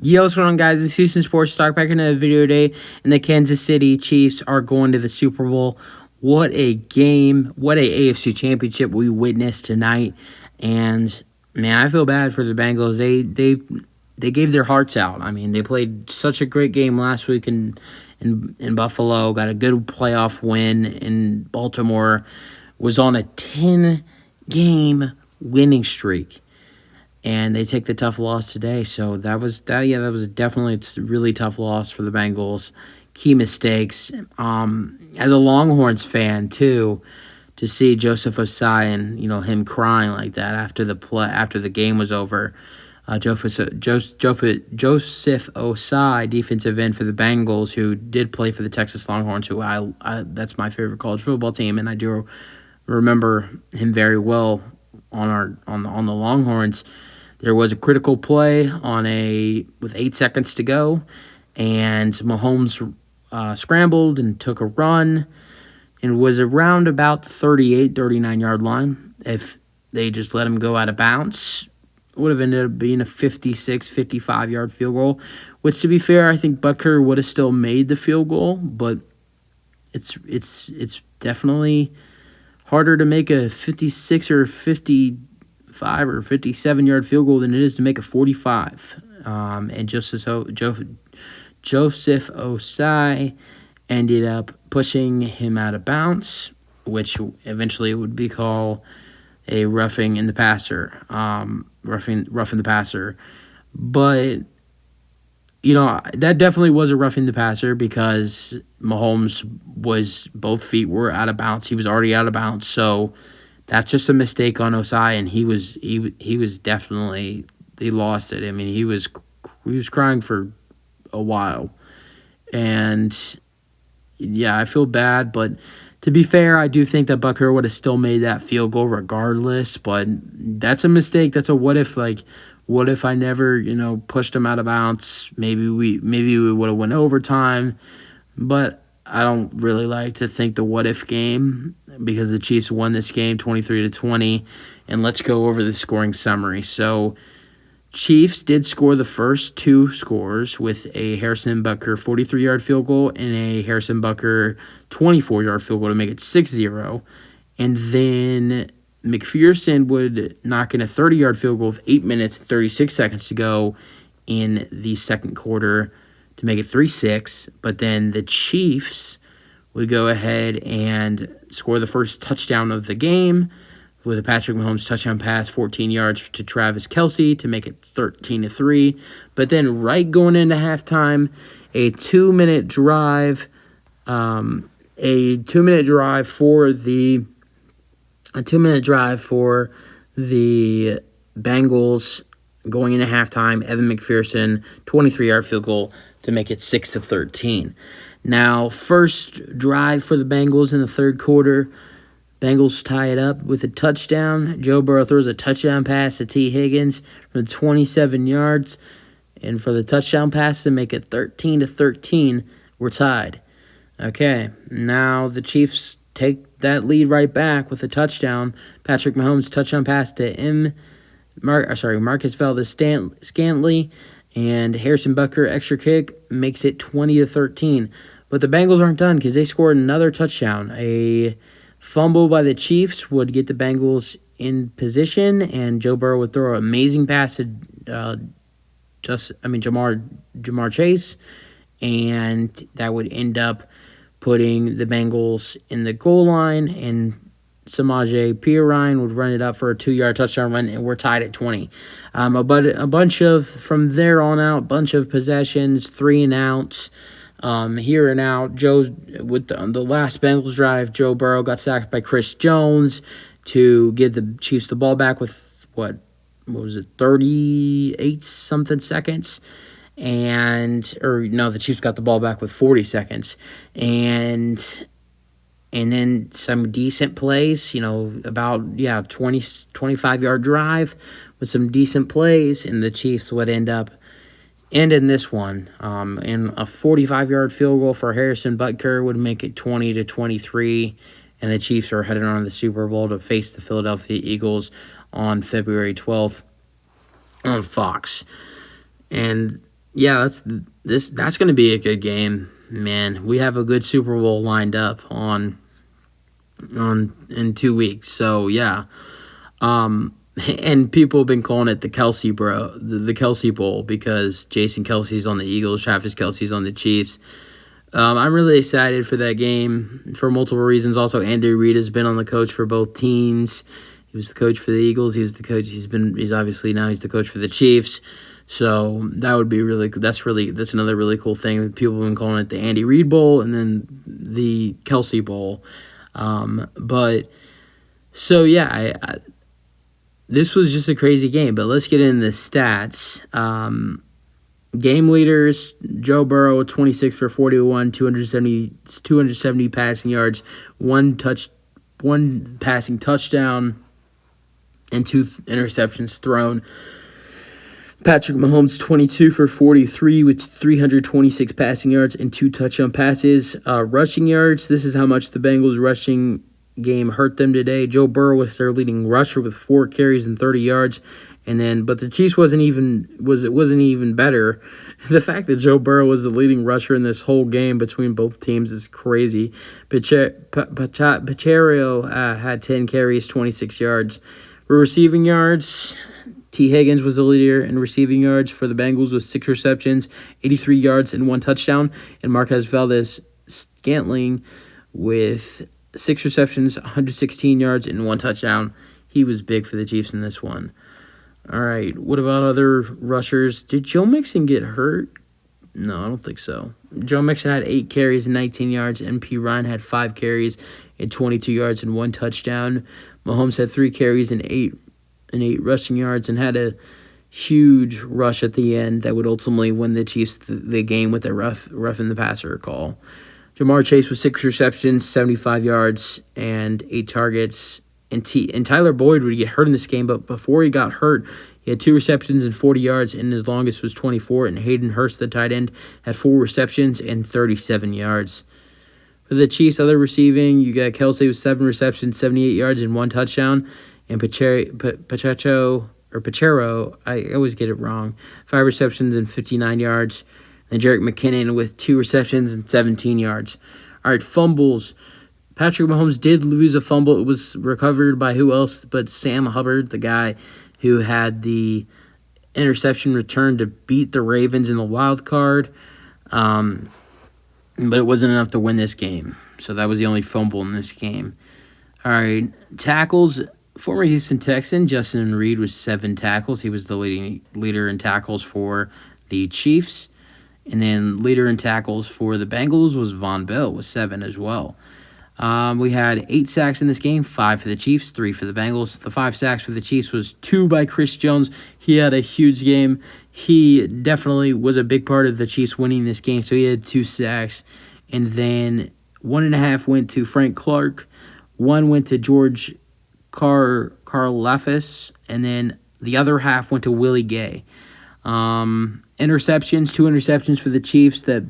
Yo, what's going on, guys? It's Houston Sports Talk back in the video today, and the Kansas City Chiefs are going to the Super Bowl. What a game. What a AFC championship we witnessed tonight. And, man, I feel bad for the Bengals. They gave their hearts out. I mean, they played such a great game last week in Buffalo, got a good playoff win in Baltimore, was on a 10-game winning streak. And they take the tough loss today. So that was definitely a really tough loss for the Bengals. Key mistakes. As a Longhorns fan too, to see Joseph Osai and him crying like that after the game was over. Joseph Osai, defensive end for the Bengals, who did play for the Texas Longhorns, who that's my favorite college football team, and I do remember him very well on the Longhorns. There was a critical play with 8 seconds to go, and Mahomes scrambled and took a run and was around about the 38, 39-yard line. If they just let him go out of bounds, it would have ended up being a 56, 55-yard field goal, which, to be fair, I think Butker would have still made the field goal, but it's definitely harder to make a 56 or 55 or 57-yard field goal than it is to make a 45. And Joseph Osai ended up pushing him out of bounds, which eventually would be called a roughing the passer. Roughing the passer. But that definitely was a roughing the passer because Mahomes both feet were out of bounds. He was already out of bounds, so that's just a mistake on Osai, and he was definitely, he lost it. I mean, he was crying for a while, and yeah, I feel bad, but to be fair, I do think that Butker would have still made that field goal regardless. But that's a mistake. That's a what if. What if I never pushed him out of bounds? Maybe we would have went overtime, but I don't really like to think the what-if game because the Chiefs won this game 23-20, and let's go over the scoring summary. So, Chiefs did score the first two scores with a Harrison Butker 43-yard field goal and a Harrison Butker 24-yard field goal to make it 6-0, and then McPherson would knock in a 30-yard field goal with 8 minutes and 36 seconds to go in the second quarter to make it 3-6, but then the Chiefs would go ahead and score the first touchdown of the game with a Patrick Mahomes touchdown pass, 14 yards to Travis Kelce to make it 13-3. But then right going into halftime, a 2-minute drive for the Bengals going into halftime. Evan McPherson, 23-yard field goal to make it 6-13. Now, first drive for the Bengals in the third quarter. Bengals tie it up with a touchdown. Joe Burrow throws a touchdown pass to T. Higgins from 27 yards. And for the touchdown pass to make it 13-13, we're tied. Okay, now the Chiefs take that lead right back with a touchdown. Patrick Mahomes' touchdown pass to Marcus Valdez-Scantling, and Harrison Butker extra kick makes it 20-13. But the Bengals aren't done because they scored another touchdown. A fumble by the Chiefs would get the Bengals in position, and Joe Burrow would throw an amazing pass to Jamar Chase, and that would end up putting the Bengals in the goal line, and Samaje Perine would run it up for a 2-yard touchdown run, and we're tied at 20. From there on out, bunch of possessions, 3 and outs. Here and out, with the last Bengals drive, Joe Burrow got sacked by Chris Jones to give the Chiefs the ball back with, 38-something seconds. The Chiefs got the ball back with 40 seconds. And then some decent plays, about 25-yard drive with some decent plays, and the Chiefs would end up ending this one. And a 45-yard field goal for Harrison Butker would make it 20-23, and the Chiefs are headed on to the Super Bowl to face the Philadelphia Eagles on February 12th on Fox. And Yeah, that's going to be a good game, man. We have a good Super Bowl lined up on in 2 weeks. So yeah, and people have been calling it the the Kelsey Bowl because Jason Kelsey's on the Eagles, Travis Kelsey's on the Chiefs. I'm really excited for that game for multiple reasons. Also, Andy Reid has been on the coach for both teams. He was the coach for the Eagles. He was the coach. He's obviously now he's the coach for the Chiefs. So that would be really that's another really cool thing. People have been calling it the Andy Reid Bowl and then the Kelsey Bowl. But so yeah, this was just a crazy game. But let's get into the stats. Game leaders: Joe Burrow, 26 for 41, 270 passing yards, one passing touchdown, and 2 interceptions thrown. Patrick Mahomes, 22 for 43 with 326 passing yards and 2 touchdown passes. Rushing yards, this is how much the Bengals rushing game hurt them today. Joe Burrow was their leading rusher with 4 carries and 30 yards. But the Chiefs wasn't even better. The fact that Joe Burrow was the leading rusher in this whole game between both teams is crazy. Pacheco had 10 carries, 26 yards. For receiving yards, T. Higgins was the leader in receiving yards for the Bengals with 6 receptions, 83 yards, and 1 touchdown. And Marquez Valdez-Scantling with 6 receptions, 116 yards, and 1 touchdown. He was big for the Chiefs in this one. All right, what about other rushers? Did Joe Mixon get hurt? No, I don't think so. Joe Mixon had 8 carries and 19 yards. MP Ryan had 5 carries and 22 yards and 1 touchdown. Mahomes had 3 carries and 8 rushing yards and had a huge rush at the end that would ultimately win the Chiefs the game with a roughing the passer call. Jamar Chase with 6 receptions, 75 yards, and 8 targets. And Tyler Boyd would get hurt in this game, but before he got hurt, he had 2 receptions and 40 yards, and his longest was 24. And Hayden Hurst, the tight end, had 4 receptions and 37 yards. For the Chiefs, other receiving, you got Kelsey with 7 receptions, 78 yards, and 1 touchdown. And Pacheco, I always get it wrong, 5 receptions and 59 yards. And Jerick McKinnon with 2 receptions and 17 yards. All right, fumbles. Patrick Mahomes did lose a fumble. It was recovered by who else but Sam Hubbard, the guy who had the interception return to beat the Ravens in the wild card. But it wasn't enough to win this game. So that was the only fumble in this game. All right, tackles. Former Houston Texan Justin Reed was 7 tackles. He was the leader in tackles for the Chiefs. And then leader in tackles for the Bengals was Von Bell with 7 as well. We had 8 sacks in this game, 5 for the Chiefs, 3 for the Bengals. The 5 sacks for the Chiefs was 2 by Chris Jones. He had a huge game. He definitely was a big part of the Chiefs winning this game, so he had 2 sacks. And then 1.5 went to Frank Clark, 1 went to George Karlaftis, and then the other half went to Willie Gay. Interceptions, 2 interceptions for the Chiefs that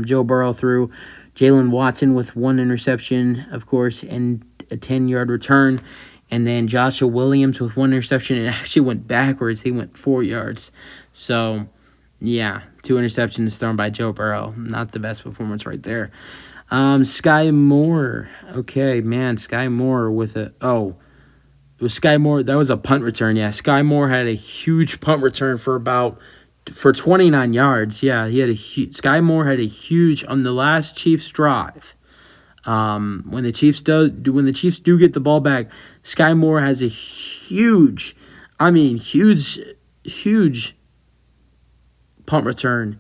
Joe Burrow threw. Jalen Watson with 1 interception, of course, and a 10-yard return. And then Joshua Williams with 1 interception. It actually went backwards. He went 4 yards. So, yeah, 2 interceptions thrown by Joe Burrow. Not the best performance right there. Sky Moore. Okay, man, Sky Moore with it was Sky Moore. That was a punt return. Yeah, Sky Moore had a huge punt return for 29 yards. Yeah, Sky Moore had a huge on the last Chiefs drive. When the Chiefs do get the ball back, Sky Moore has a huge punt return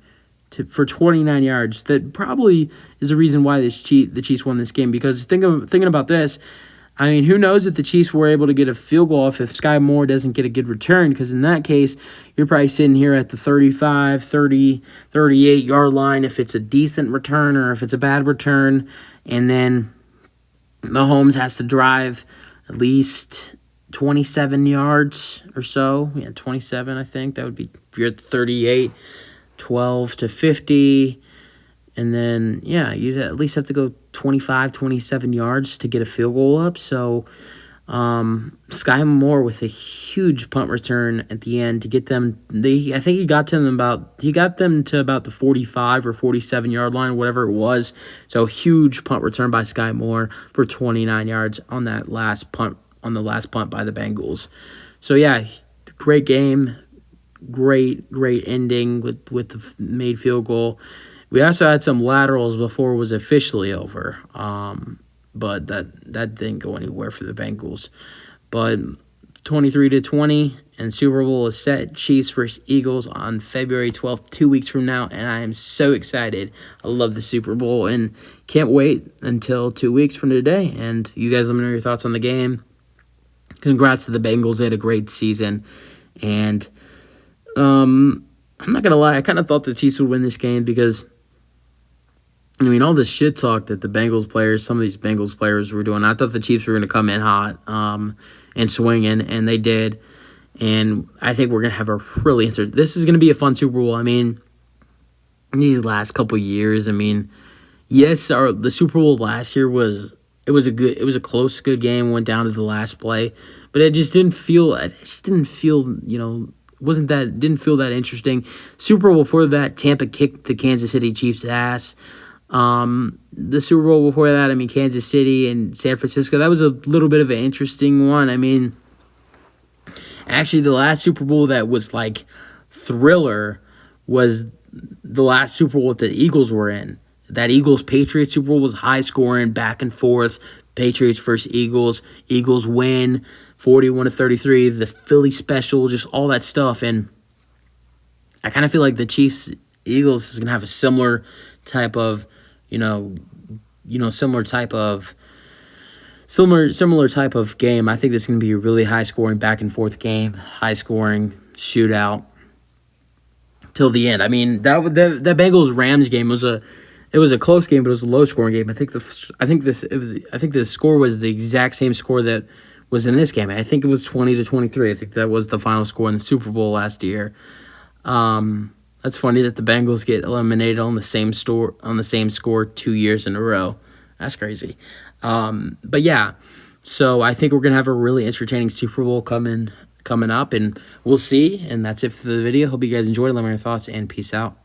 for 29 yards. That probably is the reason why the Chiefs won this game. Because thinking about this, I mean, who knows if the Chiefs were able to get a field goal if Sky Moore doesn't get a good return, because in that case, you're probably sitting here at the 35, 30, 38-yard line if it's a decent return or if it's a bad return, and then Mahomes has to drive at least 27 yards or so. Yeah, 27, I think. That would be if you're at 38, 12 to 50. And then, yeah, you'd at least have to go 25, 27 yards to get a field goal up. So, Sky Moore with a huge punt return at the end to get them. I think he got them to about the 45 or 47 yard line, whatever it was. So huge punt return by Sky Moore for 29 yards on that last punt by the Bengals. So yeah, great game, great ending with the made field goal. We also had some laterals before it was officially over. But that didn't go anywhere for the Bengals. But 23-20, and Super Bowl is set. Chiefs versus Eagles on February 12th, 2 weeks from now, and I am so excited. I love the Super Bowl and can't wait until 2 weeks from today. And you guys let me know your thoughts on the game. Congrats to the Bengals. They had a great season. And I'm not going to lie, I kind of thought the Chiefs would win this game because all this shit talk that some of these Bengals players were doing, I thought the Chiefs were going to come in hot and swinging, and they did. And I think we're going to have a really this is going to be a fun Super Bowl. These last couple years, yes, the Super Bowl last year was a close, good game, went down to the last play, but it didn't feel that interesting. Super Bowl before that, Tampa kicked the Kansas City Chiefs' ass. The Super Bowl before that, Kansas City and San Francisco, that was a little bit of an interesting one. Actually, the last Super Bowl that was like thriller was the last Super Bowl that the Eagles were in. That Eagles-Patriots Super Bowl was high scoring, back and forth. Patriots versus Eagles. Eagles win 41-33. The Philly special, just all that stuff. And I kind of feel like the Chiefs-Eagles is going to have a similar type of similar type of game. I think this is going to be a really high scoring back and forth game, high scoring shootout till the end. The Bengals Rams game was a close game, but it was a low scoring game. I think the score was the exact same score that was in this game. I think it was 20-23. I think that was the final score in the Super Bowl last year. That's funny that the Bengals get eliminated on the same score 2 years in a row. That's crazy. But yeah, so I think we're gonna have a really entertaining Super Bowl coming up, and we'll see. And that's it for the video. Hope you guys enjoyed. Let me know your thoughts, and peace out.